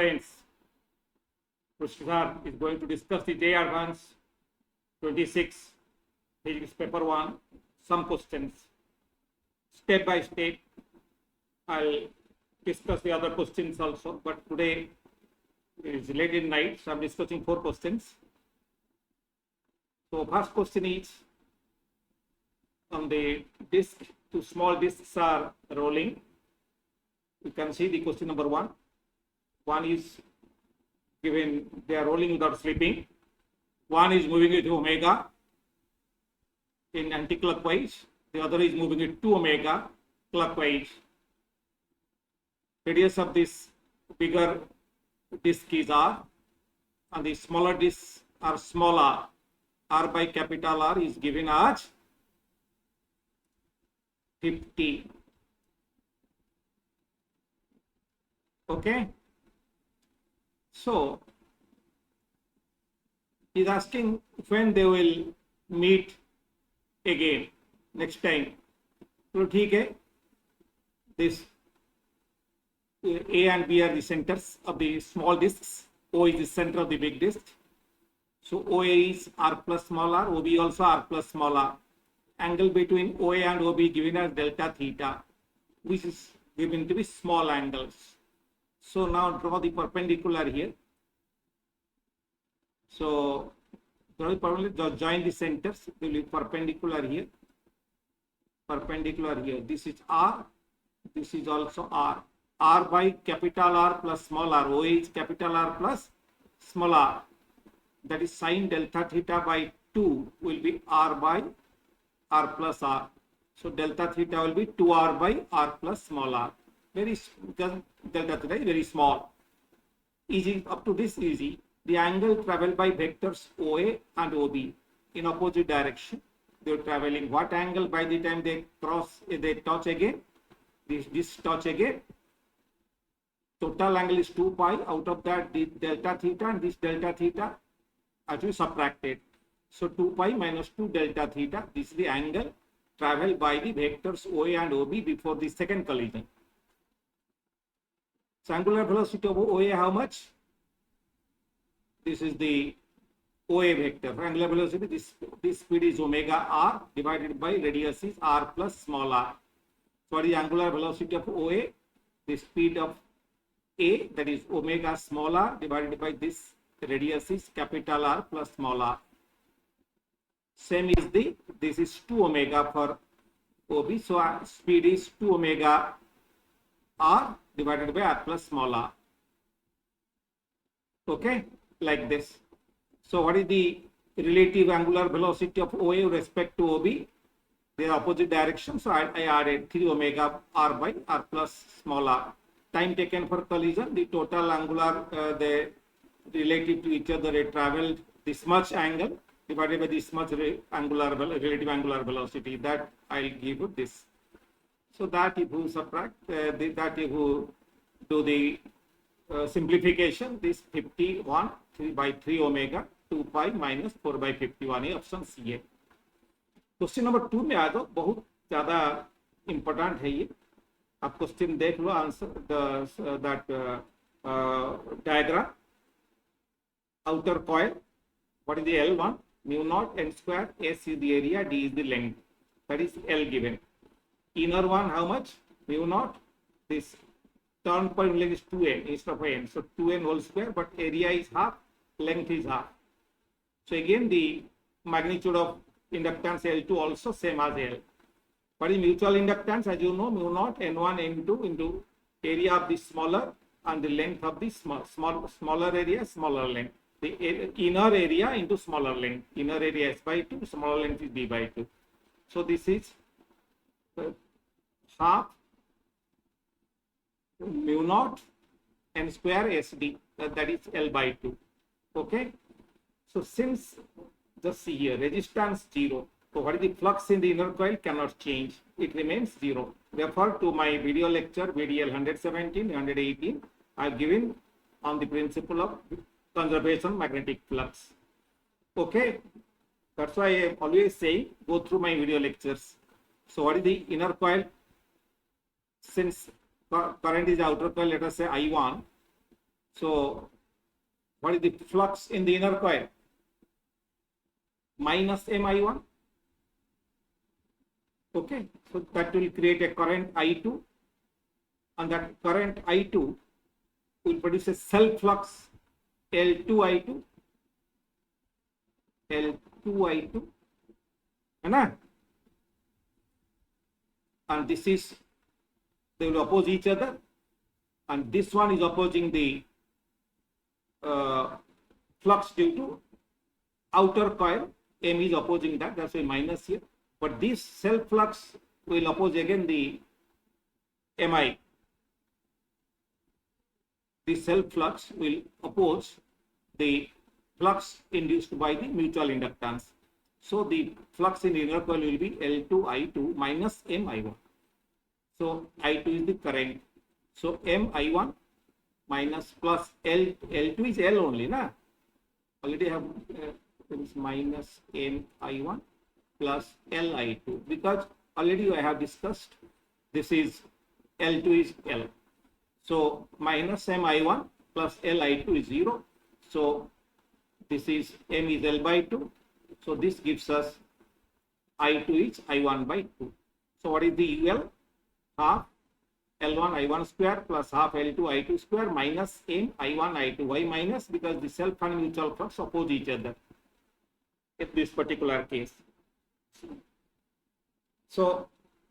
Science. Krishnar is going to discuss the JEE Advanced 26 Physics Paper 1, some questions. Step by step, I'll discuss the other questions also, but today it is late in night, so I'm discussing 4 questions. So first question is, on the disk, 2 small disks are rolling. You can see the question number 1. One is given, they are rolling without slipping. One is moving it to omega in anti-clockwise. The other is moving it to omega clockwise. Radius of this bigger disk is r, and the smaller disks are small r. R by capital R is given as 50. Okay. So, he is asking when they will meet again next time. So, okay, this A and B are the centers of the small disks. O is the center of the big disk. So, OA is R plus small r, OB also R plus small r. Angle between OA and OB given as delta theta, which is given to be small angles. So, now draw the perpendicular here. So, draw the perpendicular, join the centers, they will be perpendicular here. Perpendicular here. This is R, this is also R. R by capital R plus small r. OA is capital R plus small r. That is sine delta theta by 2 will be R by R plus R. So, delta theta will be 2R by R plus small r. Very, delta theta is very small. Easy, up to this easy. The angle traveled by vectors OA and OB in opposite direction. They are traveling what angle by the time they cross, they touch again? This touch again. Total angle is 2 pi. Out of that, the delta theta and this delta theta actually subtracted. So 2 pi minus 2 delta theta. This is the angle traveled by the vectors OA and OB before the second collision. So angular velocity of OA how much? This is the OA vector. For angular velocity, this speed is omega r divided by radius is r plus small r. So what is angular velocity of OA? The speed of A, that is omega small r divided by this radius is capital R plus small r. Same is this is 2 omega for OB. So speed is 2 omega r divided by r plus small r. Okay, like this. So what is the relative angular velocity of OA with respect to OB? They are opposite direction. So I added 3 omega r by r plus small r. Time taken for collision, the total angular, the relative to each other, they traveled this much angle divided by this much relative angular velocity. That I'll give you this. So that if you subtract, that if you do the simplification, this 51 3 by 3 omega 2 pi minus 4 by 51 है option C है. Question number 2 में आ जाओ, बहुत ज्यादा important है ये. आप question देख लो, answer that diagram. Outer coil, what is the L1? Mu naught n square, S is the area, D is the length. That is L given. Inner one, how much? Mu naught. This turn point length is 2n instead of n. So 2n whole square, but area is half, length is half. So again, the magnitude of inductance L2 also same as L. What is mutual inductance? As you know, mu naught n1 n2 into area of the smaller and the length of the smaller area, smaller length. The inner area into smaller length. Inner area S by 2, smaller length is D by 2. So this is half mu naught n square SD, that is L by 2. Okay. So since, just see here, resistance 0. So what is the flux in the inner coil? Cannot change. It remains 0. Refer to my video lecture, VDL 117, 118. I have given on the principle of conservation magnetic flux. Okay. That's why I am always saying, go through my video lectures. So what is the inner coil? Since current is outer coil, let us say I1. So what is the flux in the inner coil? Minus Mi1. Okay, so that will create a current I2, and that current I2 will produce a self flux L2I2, L2I2, and this is, they will oppose each other, and this one is opposing the flux due to outer coil. M is opposing that, that's why minus here. But this self flux will oppose again the Mi. This self flux will oppose the flux induced by the mutual inductance. So the flux in the inner coil will be L2I2 minus Mi1. So I2 is the current. So Mi1 minus plus L2 is L only, na? Already have is minus Mi1 plus Li2, because already I have discussed this is L2 is L. So minus Mi1 plus Li2 is 0. So this is M is L by 2. So this gives us I2 is I1 by 2. So what is the UL? Half L1 I1 square plus half L2 I2 square minus M I1 I2. Why minus? Because the self and mutual flux oppose each other in this particular case. So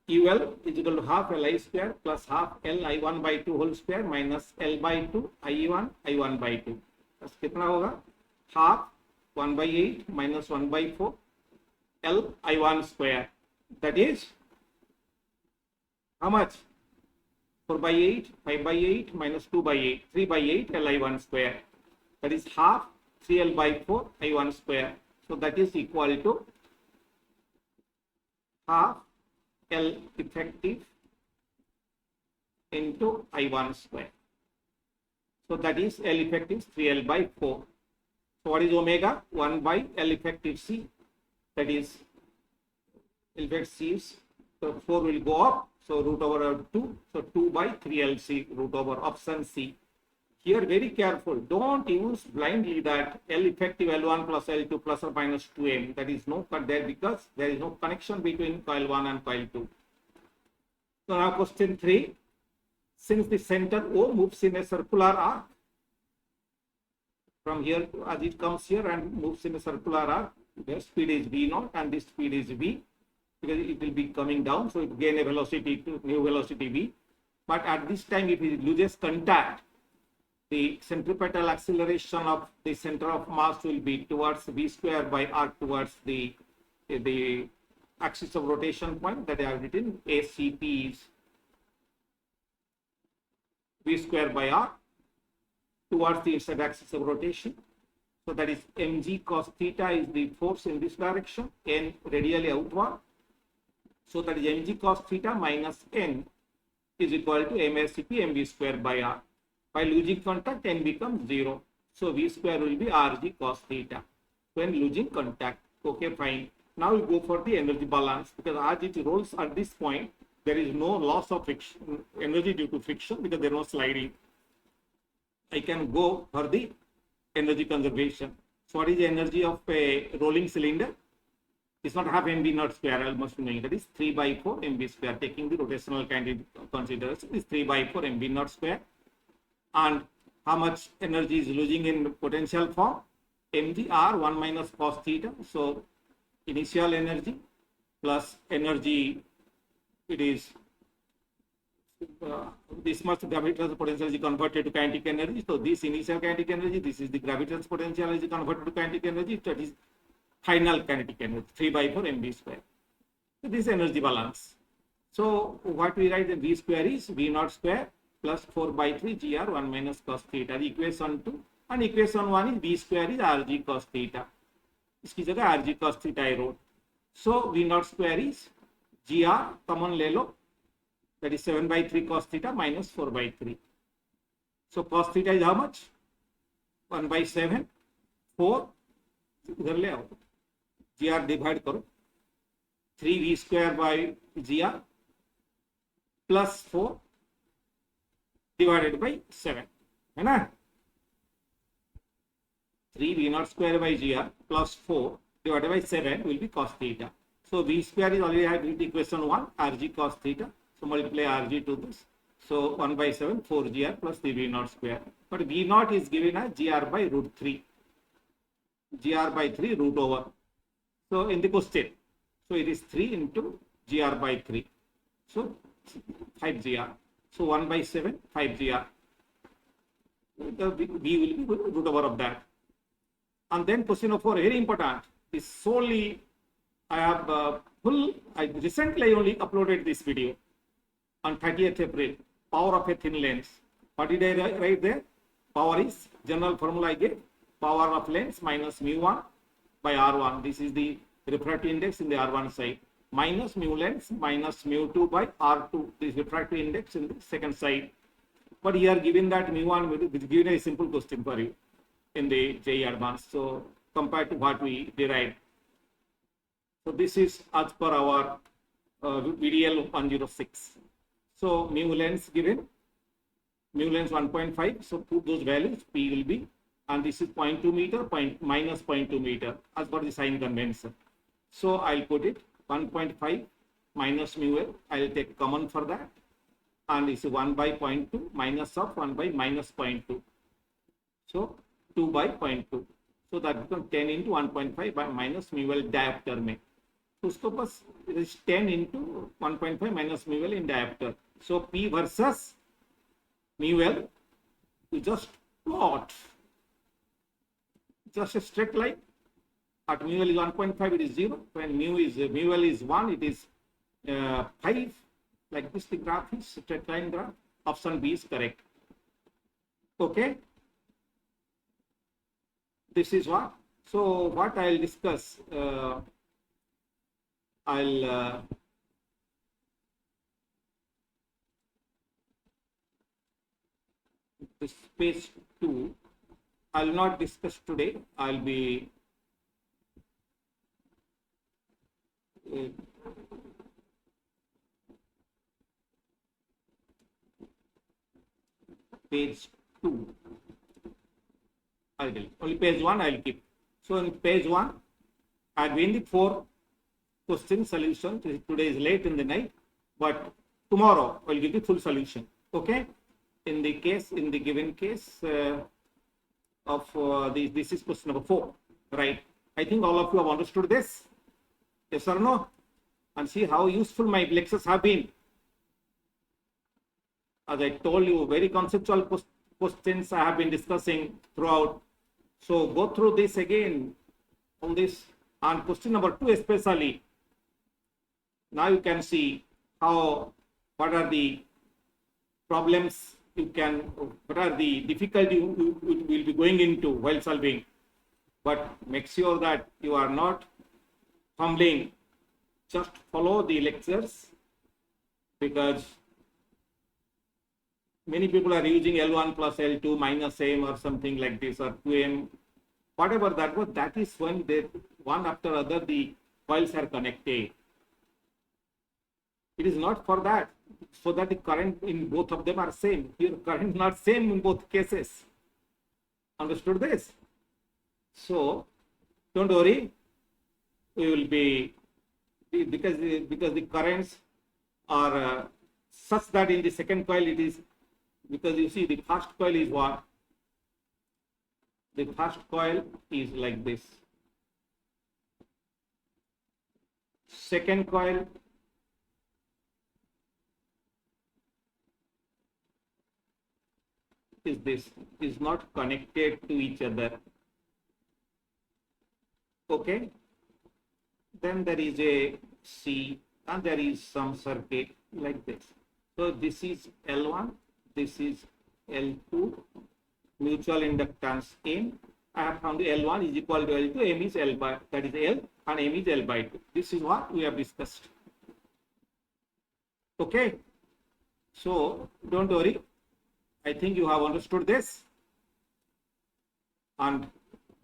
UL is equal to half Li square plus half L I1 by 2 whole square minus L by 2 I1 by 2. बस कितना होगा? Half 1 by 8 minus 1 by 4 L I1 square. That is how much? 4 by 8, 5 by 8 minus 2 by 8, 3 by 8 L I1 square. That is half 3L by 4 I1 square. So that is equal to half L effective into I1 square. So that is L effective 3L by 4. So what is omega? 1 by L effective C. That is L effective C is, so 4 will go up. So root over 2. So 2 by 3LC, root over option C. Here very careful. Don't use blindly that L effective L1 plus L2 plus or minus 2M. That is no cut there because there is no connection between coil 1 and coil 2. So now question 3. Since the center O moves in a circular arc, from here as it comes here and moves in a circular arc, the speed is V0 and this speed is V, because it will be coming down, so it gain a velocity to new velocity V. But at this time, if it loses contact, the centripetal acceleration of the center of mass will be towards V square by R, towards the axis of rotation point that I have written. ACP is V square by R towards the inside axis of rotation. So that is mg cos theta is the force in this direction, n radially outward. So that is mg cos theta minus n is equal to mACP mv square by R. By losing contact, n becomes 0. So v square will be rg cos theta when losing contact. Okay, fine. Now we go for the energy balance, because as it rolls at this point, there is no loss of friction, energy due to friction, because there is no sliding. I can go for the energy conservation. So what is the energy of a rolling cylinder? It's not half mv naught square, I must be knowing. That is 3 by 4 mv square. Taking the rotational kind of consideration is 3 by 4 mv naught square. And how much energy is losing in potential form? Mg r 1 minus cos theta. So initial energy plus energy, it is this much gravitational potential is converted to kinetic energy. So this initial kinetic energy, this is the gravitational potential is converted to kinetic energy. That is final kinetic energy, 3 by 4 mv square. So this is energy balance. So what we write, the v square is v naught square plus 4 by 3 gr 1 minus cos theta. The equation 2 and equation 1 is v square is rg cos theta. इसकी जगह rg cos theta I wrote. So v naught square is gr common ले लो, that is 7 by 3 cos theta minus 4 by 3. So cos theta is how much? 1 by 7, 4, इधर ले आओ, gr divide करो, 3v square by gr plus 4 divided by 7, है ना? 3 V naught square by GR plus 4 divided by 7 will be cos theta. So V square is already had with equation 1, Rg cos theta. So multiply Rg to this. So 1 by 7, 4 GR plus 3 V naught square. But V naught is given as GR by root 3. GR by 3 root over. So in the question, so it is 3 into GR by 3. So 5 GR. So 1 by 7, 5 GR. The V will be root over of that. And then question number 4, very important, is solely, I recently only uploaded this video on 30th April, power of a thin lens. What did I write there? Power is, general formula I gave, power of lens minus mu1 by R1. This is the refractive index in the R1 side. Minus mu lens minus mu2 by R2. This refractive index in the second side. But here given that mu1, which is given a simple question for you in the JEE Advanced. So compared to what we derived. So this is as per our VDL 106. So mu lens given, mu lens 1.5. So put those values, P will be, and this is 0.2 meter, minus 0.2 meter as per the sign convention. So I'll put it 1.5 minus mu L. I'll take common for that. And this is 1 by 0.2 minus of 1 by minus 0.2. So 2 by 0.2. So that becomes 10 into 1.5 by minus mu L diopter में. So उसको बस it is 10 into 1.5 minus mu L in diopter. So P versus mu L, you just plot. Just a straight line. At mu L is 1.5, it is 0. When mu L is 1, it is 5. Like this, the graph is straight line graph. Option B is correct. Okay. This is what. So what I'll discuss. This page 2. I'll not discuss today. I'll be page 2. I'll delete. Only page 1 I'll keep. So in page 1, I've given the 4 question solution. Today is late in the night, but tomorrow I'll give the full solution. Okay. In the given case of this is question number 4, right? I think all of you have understood this. Yes or no? And see how useful my lectures have been. As I told you, very conceptual questions I have been discussing throughout. So go through this again on this, and question number 2 especially. Now you can see what are the problems what are the difficulty you will be going into while solving. But make sure that you are not fumbling. Just follow the lectures, because many people are using L1 plus L2 minus M or something like this, or 2M, whatever that was. That is when they one after other the coils are connected. It is not for that, so that the current in both of them are same. Here current not same in both cases. Understood this? So don't worry, we will be, because the currents are such that in the second coil it is, because you see the first coil is what? The first coil is like this. Second coil is this, is not connected to each other. Okay. Then there is a C and there is some circuit like this. So this is L1, this is L2, mutual inductance M. I have found L1 is equal to L2, M is L by, that is L, and M is L by 2. This is what we have discussed. Okay. So don't worry. I think you have understood this. And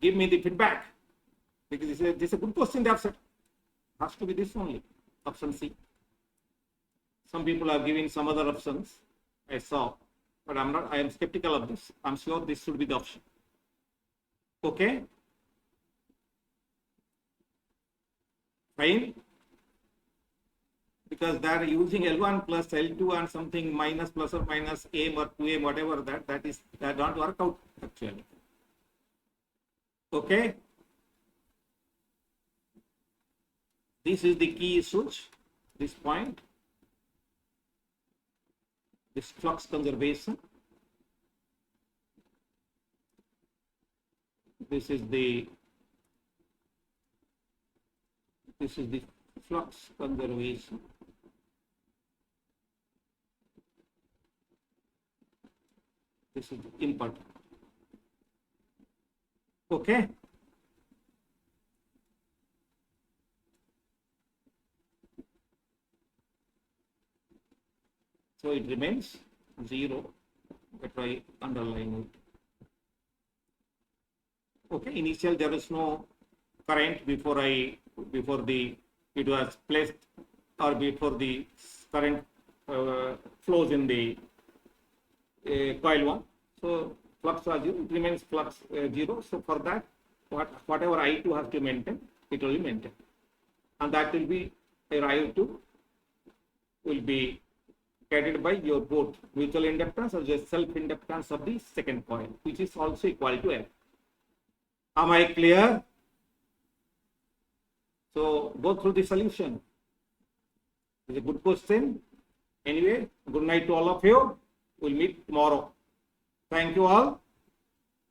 give me the feedback. Because this is a good question they have said. Has to be this only, option C. Some people are giving some other options, I saw, but I am skeptical of this. I'm sure this should be the option. Okay, fine, because they are using L1 plus L2 and something minus plus or minus M or 2M, whatever that don't work out actually. Okay, this is the key switch, this point, this flux conservation. This is the flux conservation. This is the input. Okay. So it remains 0. But I underline it. Okay, initial there is no current before it was placed, or before the current flows in the coil 1. So flux was 0, it remains flux 0. So for that, whatever I2 has to maintain, it will be maintained, and that will be I2 will be guided by your both mutual inductance or just self inductance of the second coil, which is also equal to L. Am I clear? So go through the solution. It's a good question. Anyway, good night to all of you. We'll meet tomorrow. Thank you all.